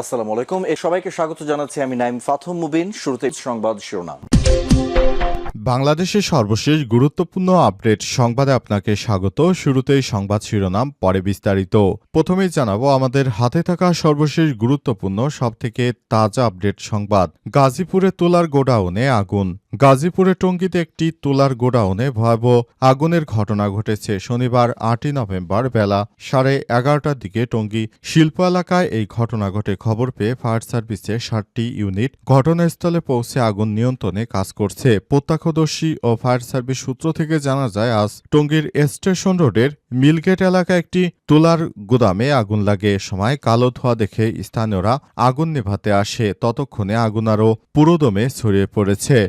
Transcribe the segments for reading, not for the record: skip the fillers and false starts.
আসসালামু আলাইকুম। সবাইকে স্বাগত জানাচ্ছি আমি নাইম ফাথম মুবিন। শুরুতে সংবাদ শিরোনাম। বাংলাদেশের সর্বশেষ গুরুত্বপূর্ণ আপডেট সংবাদে আপনাকে স্বাগত। শুরুতেই সংবাদ শিরোনাম, পরে বিস্তারিত। প্রথমেই জানাবো আমাদের হাতে থাকা সর্বশেষ গুরুত্বপূর্ণ সবথেকে তাজা আপডেট সংবাদ। গাজীপুরে তুলার গোডাউনে আগুন। গাজীপুরে টঙ্গীতে একটি তুলার গোডাউনে ভয়াবহ আগুনের ঘটনা ঘটেছে। শনিবার ৮ই নভেম্বর বেলা 11:30টার দিকে টঙ্গী শিল্প এলাকায় এই ঘটনা ঘটে। খবর পেয়ে ফায়ার সার্ভিসের 7টি ইউনিট ঘটনাস্থলে পৌঁছে আগুন নিয়ন্ত্রণে কাজ করছে। প্রত্যক্ষদর্শী ও ফায়ার সার্ভিস সূত্র থেকে জানা যায়, আজ টঙ্গীর স্টেশন রোডের মিলগেট এলাকায় একটি তুলার গুদামে আগুন লাগে। এ সময় কালো ধোঁয়া দেখে স্থানীয়রা আগুন নেভাতে আসে। ততক্ষণে আগুন আরও পুরোদমে ছড়িয়ে পড়েছে।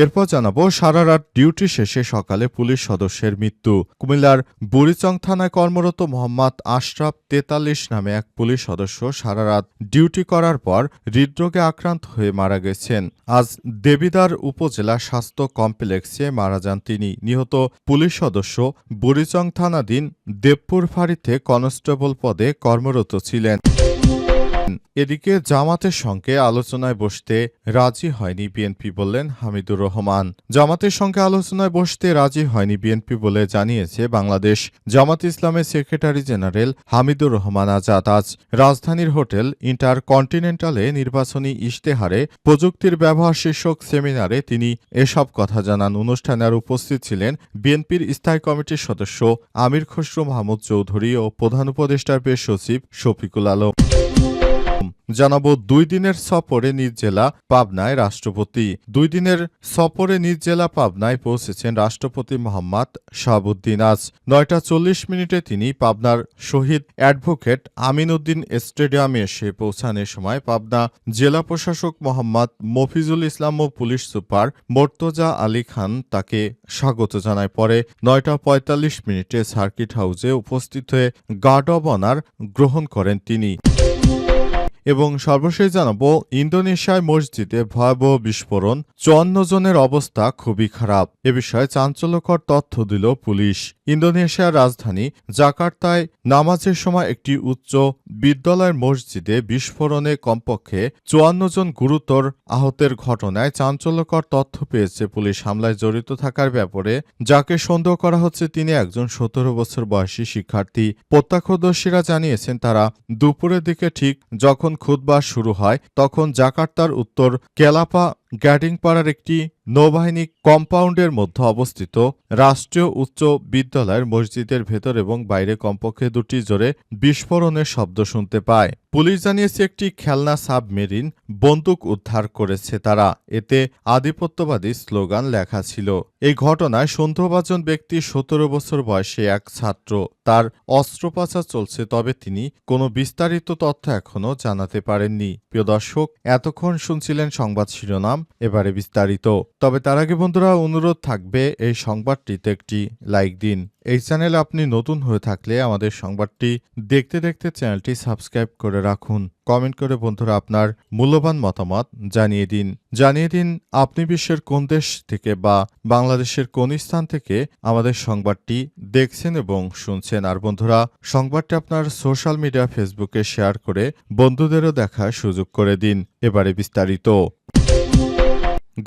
এরপর জানাবো সারা রাত ডিউটি শেষে সকালে পুলিশ সদস্যের মৃত্যু। কুমিল্লার বুড়িচং থানায় কর্মরত মোহাম্মদ আশরাফ 43 নামে এক পুলিশ সদস্য সারা রাত ডিউটি করার পর হৃদরোগে আক্রান্ত হয়ে মারা গেছেন। আজ দেবিদ্বার উপজেলা স্বাস্থ্য কমপ্লেক্সে মারা যান তিনি। নিহত পুলিশ সদস্য বুড়িচং থানাধীন দেবপুর ফাঁড়িতে কনস্টেবল পদে কর্মরত ছিলেন। এদিকে জামাতের সঙ্গে আলোচনায় বসতে রাজি হয়নি বিএনপি, বললেন হামিদুর রহমান। জামাতের সঙ্গে আলোচনায় বসতে রাজি হয়নি বিএনপি বলে জানিয়েছে বাংলাদেশ জামাত ইসলামের সেক্রেটারি জেনারেল হামিদুর রহমান আজাদ। আজ রাজধানীর হোটেল ইন্টারকন্টিনেন্টালে নির্বাচনী ইশতেহারে প্রযুক্তির ব্যবহার শীর্ষক সেমিনারে তিনি এসব কথা জানান। অনুষ্ঠানে আর উপস্থিত ছিলেন বিএনপির স্থায়ী কমিটির সদস্য আমির খসরু মাহমুদ চৌধুরী ও প্রধান উপদেষ্টার পেশ সচিব শফিকুল আলম। জানাবো 2 দিনের সফরে নিজ জেলা পাবনায় রাষ্ট্রপতি। 2 দিনের সফরে নিজ জেলা পাবনায় পৌঁছেছেন রাষ্ট্রপতি মোহাম্মদ শাহাবুদ্দিন। আজ 9:40 তিনি পাবনার শহীদ অ্যাডভোকেট আমিন উদ্দিন স্টেডিয়ামে এসে পৌঁছান। এ সময় পাবনা জেলা প্রশাসক মোহাম্মদ মফিজুল ইসলাম ও পুলিশ সুপার মোর্তজা আলী খান তাকে স্বাগত জানায়। পরে 9:45 সার্কিট হাউসে উপস্থিত হয়ে গার্ড অব অনার গ্রহণ করেন তিনি। এবং সর্বশেষ জানাবো ইন্দোনেশিয়ায় মসজিদে ভয়াবহ বিস্ফোরণ, 54 জনের অবস্থা খুবই খারাপ। এ বিষয়ে চাঞ্চল্যকর তথ্য দিল পুলিশ। ইন্দোনেশিয়ার রাজধানী জাকার্তায় নামাজের সময় একটি উচ্চ বিদ্যালয়ের মসজিদে বিস্ফোরণে কমপক্ষে 54 জন গুরুতর আহতের ঘটনায় চাঞ্চল্যকর তথ্য পেয়েছে পুলিশ। হামলায় জড়িত থাকার ব্যাপারে যাকে সন্দেহ করা হচ্ছে তিনি একজন 17 বছর বয়সী শিক্ষার্থী। প্রত্যক্ষদর্শীরা জানিয়েছেন, তারা দুপুরের দিকে ঠিক যখন খুতবা শুরু হয় তখন জাকার্তার উত্তর কেলাপা গ্যাডিংপাড়ার একটি নৌবাহিনী কম্পাউন্ডের মধ্যে অবস্থিত রাষ্ট্রীয় উচ্চ বিদ্যালয়ের মসজিদের ভেতর এবং বাইরে কমপক্ষে 2টি জোরে বিস্ফোরণের শব্দ শুনতে পায়। পুলিশ জানিয়েছে একটি খেলনা সাবমেরিন বন্দুক উদ্ধার করেছে তারা। এতে আধিপত্যবাদী স্লোগান লেখা ছিল। এই ঘটনায় সন্দেহভাজন ব্যক্তি 17 বছর বয়সী এক ছাত্র। তার অস্ত্রোপচার চলছে, তবে তিনি কোনো বিস্তারিত তথ্য এখনও জানাতে পারেননি। প্রিয় দর্শক, এতক্ষণ শুনছিলেন সংবাদ শিরোনাম, এবারে বিস্তারিত। তবে তার আগে বন্ধুরা অনুরোধ থাকবে এই সংবাদটিতে একটি লাইক দিন। এই চ্যানেলে আপনি নতুন হয়ে থাকলে আমাদের সংবাদটি দেখতে দেখতে চ্যানেলটি সাবস্ক্রাইব করে রাখুন। কমেন্ট করে বন্ধুরা আপনার মূল্যবান মতামত জানিয়ে দিন আপনি বিশ্বের কোন দেশ থেকে বা বাংলাদেশের কোন স্থান থেকে আমাদের সংবাদটি দেখছেন এবং শুনছেন। আর বন্ধুরা, সংবাদটি আপনার সোশ্যাল মিডিয়া ফেসবুকে শেয়ার করে বন্ধুদেরও দেখার সুযোগ করে দিন। এবারে বিস্তারিত।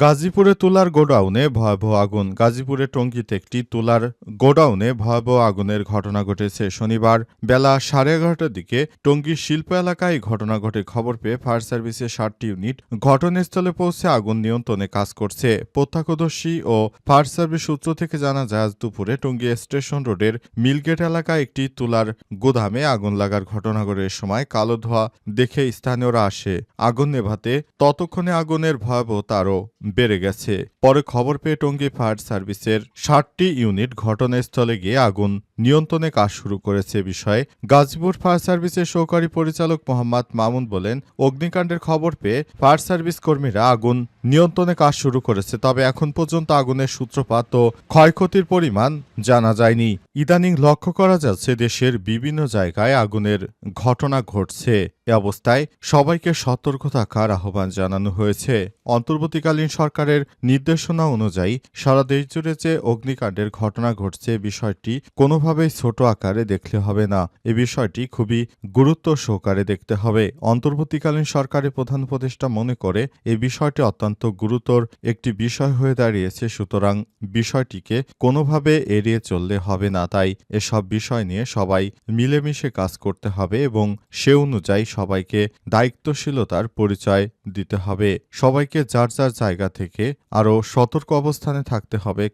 গাজীপুরে তুলার গোডাউনে ভয়াবহ আগুন। গাজীপুরে টঙ্গীতে একটি তুলার গোডাউনে ভয়াবহ আগুনের ঘটনা ঘটেছে। শনিবার বেলা 11:30টার দিকে টঙ্গী শিল্প এলাকায় ঘটনা ঘটে। খবর পেয়ে ফায়ার সার্ভিসের 7টি ইউনিট ঘটনাস্থলে পৌঁছে আগুন নিয়ন্ত্রণে কাজ করছে। প্রত্যক্ষদর্শী ও ফায়ার সার্ভিস সূত্র থেকে জানা যায়, আজ দুপুরে টঙ্গী স্টেশন রোডের মিলগেট এলাকায় একটি তুলার গোদামে আগুন লাগার ঘটনা ঘটে। এ সময় কালো ধোঁয়া দেখে স্থানীয়রা আসে আগুন নেভাতে। ততক্ষণে আগুনের ভয়াবহতা আরও বেড়ে গেছে। পরে খবর পেয়ে টঙ্গী ফায়ার সার্ভিসের 7টি ইউনিট ঘটনাস্থলে গিয়ে আগুন নিয়ন্ত্রণে কাজ শুরু করেছে। বিষয়ে গাজীপুর ফায়ার সার্ভিসের সহকারী পরিচালক মোহাম্মদ মামুন বলেন, অগ্নিকাণ্ডের খবর পেয়ে ফায়ার সার্ভিস কর্মীরা আগুন নিয়ন্ত্রণে কাজ শুরু করেছে, তবে এখন পর্যন্ত আগুনের সূত্রপাত ও ক্ষয়ক্ষতির পরিমাণ জানা যায়নি। ইদানিং লক্ষ্য করা যাচ্ছে দেশের বিভিন্ন জায়গায় আগুনের ঘটনা ঘটছে। এ অবস্থায় সবাইকে সতর্ক থাকার আহ্বান জানানো হয়েছে। অন্তর্বর্তীকালীন সরকারের নির্দেশনা অনুযায়ী সারা দেশ জুড়ে যে অগ্নিকাণ্ডের ঘটনা ঘটছে বিষয়টি কোনোভাবে কোনোভাবেই ছোট আকারে দেখলে হবে না। এ বিষয়টি খুবই গুরুত্ব সহকারে দেখতে হবে। অন্তর্বর্তীকালীন সরকারের প্রধান উপদেষ্টা মনে করে এই বিষয়টি অত্যন্ত গুরুতর একটি বিষয় হয়ে দাঁড়িয়েছে, সুতরাং বিষয়টিকে কোনোভাবে এড়িয়ে চললে হবে না। তাই এসব বিষয় নিয়ে সবাই মিলেমিশে কাজ করতে হবে এবং সে অনুযায়ী সবাইকে দায়িত্বশীলতার পরিচয় দিতে হবে। সবাইকে যার যার জায়গা থেকে আরও সতর্ক অবস্থানে থাকতে হবে,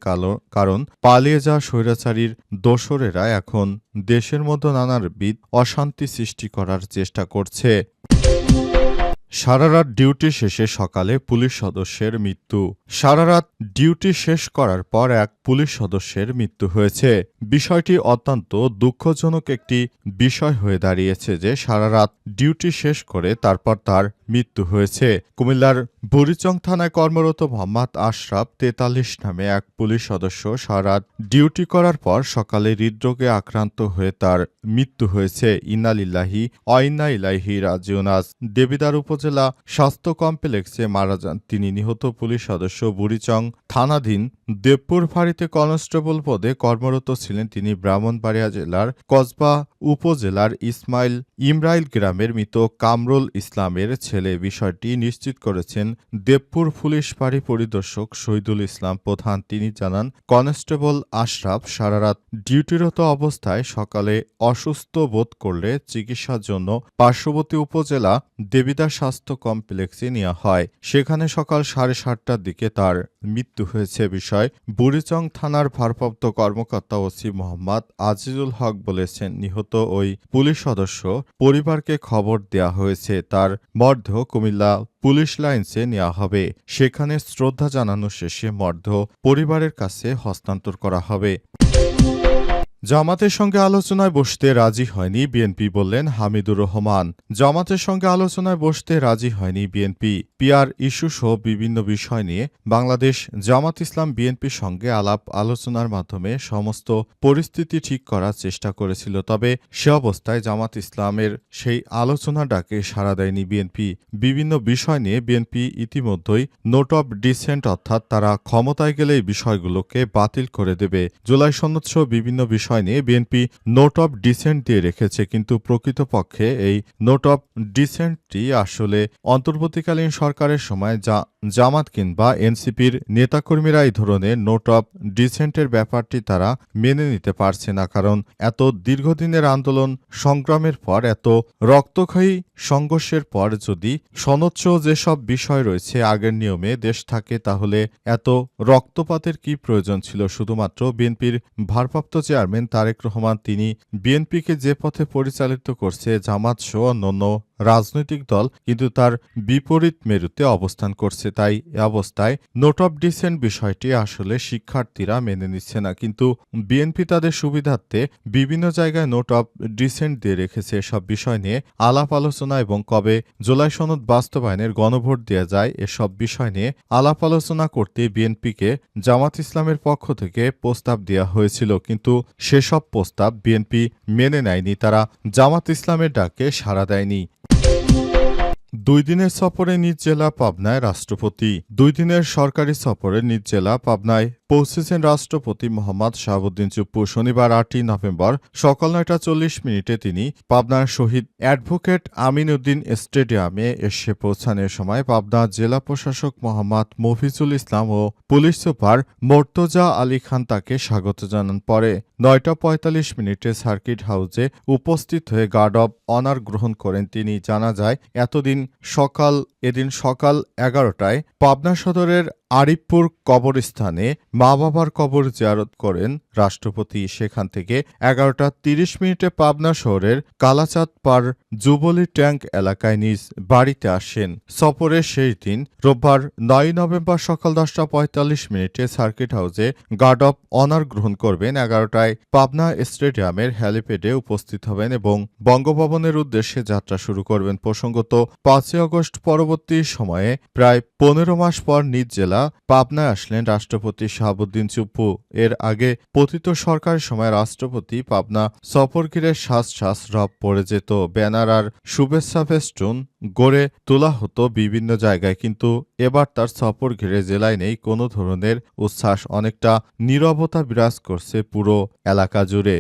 কারণ পালিয়ে যাওয়া স্বৈরাচারীর দোসরেরা এখন দেশের মধ্যে নানাবিধ অশান্তি সৃষ্টি করার চেষ্টা করছে। সারারাত ডিউটি শেষে সকালে পুলিশ সদস্যের মৃত্যু। সারারাত ডিউটি শেষ করার পর এক পুলিশ সদস্যের মৃত্যু হয়েছে। বিষয়টি অত্যন্ত দুঃখজনক একটি বিষয় হয়ে দাঁড়িয়েছে যে সারারাত ডিউটি শেষ করে তারপর তার মৃত্যু হয়েছে। কুমিল্লার বুড়িচং থানায় কর্মরত মোহাম্মদ আশরাফ ৪৩ নামে এক পুলিশ সদস্য সারারাত ডিউটি করার পর সকালে হৃদরোগে আক্রান্ত হয়ে তার মৃত্যু হয়েছে। ইন্না লিল্লাহি ওয়া ইন্না ইলাইহি রাজিউন। আজ দেবিদ্বার উপজেলা স্বাস্থ্য কমপ্লেক্সে মারা যান তিনি। নিহত পুলিশ সদস্য বুড়িচং থানাধীন দেবপুর ফাঁড়িতে কনস্টেবল পদে কর্মরত ছিলেন তিনি। ব্রাহ্মণবাড়িয়া জেলার কসবা উপজেলার ইমরাইল গ্রামের মৃত কামরুল ইসলামের ছেলে। বিষয়টি নিশ্চিত করেছেন দেবপুর পুলিশ ফাঁড়ি পরিদর্শক শহীদুল ইসলাম প্রধান। তিনি জানান, কনস্টেবল আশরাফ সারারাত ডিউটিরত অবস্থায় সকালে অসুস্থ বোধ করলে চিকিৎসার জন্য পার্শ্ববর্তী উপজেলা দেবিদ্বার স্বাস্থ্য কমপ্লেক্সে নেওয়া হয়। সেখানে সকাল 7:30টার দিকে তার মৃত্যু হয়েছে। বিষয় বুড়িচং থানার ভারপ্রাপ্ত কর্মকর্তা ওসি মোহাম্মদ আজিজুল হক বলেছেন, নিহত ওই পুলিশ সদস্য পরিবারকে খবর দেয়া হয়েছে। তার মরদেহ কুমিল্লা পুলিশ লাইন্সে নেওয়া হবে। সেখানে শ্রদ্ধা জানানো শেষে মরদেহ পরিবারের কাছে হস্তান্তর করা হবে। জামাতের সঙ্গে আলোচনায় বসতে রাজি হয়নি বিএনপি, বললেন হামিদুর রহমান। জামাতের সঙ্গে আলোচনায় বসতে রাজি হয়নি বিএনপি। পিআর ইস্যু সহ বিভিন্ন বিষয় নিয়ে বাংলাদেশ জামাত ইসলাম বিএনপির সঙ্গে আলাপ আলোচনার মাধ্যমে সমস্ত পরিস্থিতি ঠিক করার চেষ্টা করেছিল। তবে সে অবস্থায় জামাত ইসলামের সেই আলোচনা ডাকে সাড়া দেয়নি বিএনপি। বিভিন্ন বিষয় নিয়ে বিএনপি ইতিমধ্যেই নোট অব ডিসেন্ট, অর্থাৎ তারা ক্ষমতায় গেলে এই বিষয়গুলোকে বাতিল করে দেবে। জুলাই সনদ সহ বিভিন্ন বিষয় নিয়ে বিএনপি নোট অব ডিসেন্ট দিয়ে রেখেছে, কিন্তু প্রকৃতপক্ষে এই নোট অব ডিসেন্টটি আসলে অন্তর্বর্তীকালীন সরকারের সময় জামাত কিংবা এনসিপির নেতাকর্মীরা এই ধরনের নোট অব ডিসেন্টের ব্যাপারটি তারা মেনে নিতে পারছে না। কারণ এত দীর্ঘদিনের আন্দোলন সংগ্রামের পর, এত রক্তক্ষয়ী সংঘর্ষের পর যদি সনদসহ যেসব বিষয় রয়েছে আগের নিয়মে দেশ থাকে, তাহলে এত রক্তপাতের কি প্রয়োজন ছিল? শুধুমাত্র বিএনপির ভারপ্রাপ্ত চেয়ারম্যান তারেক রহমান, তিনি বিএনপিকে যে পথে পরিচালিত করছে জামাত সহ অন্যান্য রাজনৈতিক দল কিন্তু তার বিপরীত মেরুতে অবস্থান করছে। তাই এ অবস্থায় নোট অব ডিসেন্ট বিষয়টি আসলে শিক্ষার্থীরা মেনে নিচ্ছে না, কিন্তু বিএনপি তাদের সুবিধার্থে বিভিন্ন জায়গায় নোট অব ডিসেন্ট দিয়ে রেখেছে। এসব বিষয় নিয়ে আলাপ আলোচনা এবং কবে জুলাই সনদ বাস্তবায়নের গণভোট দেওয়া যায় এসব বিষয় নিয়ে আলাপ আলোচনা করতে বিএনপিকে জামাত ইসলামের পক্ষ থেকে প্রস্তাব দেওয়া হয়েছিল, কিন্তু সেসব প্রস্তাব বিএনপি মেনে নেয়নি। তারা জামাত ইসলামের ডাকে সাড়া দেয়নি। 2 দিনের সফরে নিজ জেলা পাবনায় রাষ্ট্রপতি। 2 দিনের সরকারি সফরে নিজ জেলা পাবনায় পৌঁছেছেন রাষ্ট্রপতি মোহাম্মদ শাহাবুদ্দিন চুপ্পু। শনিবার 8ই নভেম্বর সকাল 9:40 তিনি পাবনার শহীদ অ্যাডভোকেট আমিন উদ্দিন স্টেডিয়ামে এসে পৌঁছানোর সময় পাবনা জেলা প্রশাসক মোহাম্মদ মফিজুল ইসলাম ও পুলিশ সুপার মোর্তজা আলী খান তাকে স্বাগত জানান। পরে 9:45 সার্কিট হাউসে উপস্থিত হয়ে গার্ড অব অনার গ্রহণ করেন তিনি। জানা যায় এদিন সকাল 11টায় পাবনা সদরের আরিফপুর কবরস্থানে মা বাবার কবর জিয়ারত করেন রাষ্ট্রপতি। সেখান থেকে 11:30 পাবনা শহরের কালাচাঁদ পার যুবলী ট্যাঙ্ক এলাকায় নিজ বাড়িতে আসেন। সফরের শেষ দিন রোববার 9 নভেম্বর সকাল 10:45 সার্কিট হাউসে গার্ড অব অনার গ্রহণ করবেন। 11টায় পাবনা স্টেডিয়ামের হ্যালিপ্যাডে উপস্থিত হবেন এবং বঙ্গভবনের উদ্দেশ্যে যাত্রা শুরু করবেন। প্রসঙ্গত 5 আগস্ট পরবর্তী সময়ে প্রায় 15 মাস পর নিজ জেলা পাবনায় আসলেন রাষ্ট্রপতি শাহাবুদ্দিন চুপ্পু। এর আগে পতিত সরকারের সময় রাষ্ট্রপতি পাবনা সফর ঘিরে শ্বাস রব পড়ে যেত। ব্যানার আর শুভেচ্ছা ফেস্টুন গড়ে তোলা হতো বিভিন্ন জায়গায়, কিন্তু এবার তার সফর ঘিরে জেলায় নেই কোনো ধরনের উচ্ছ্বাস। অনেকটা নীরবতা বিরাজ করছে পুরো এলাকা জুড়ে।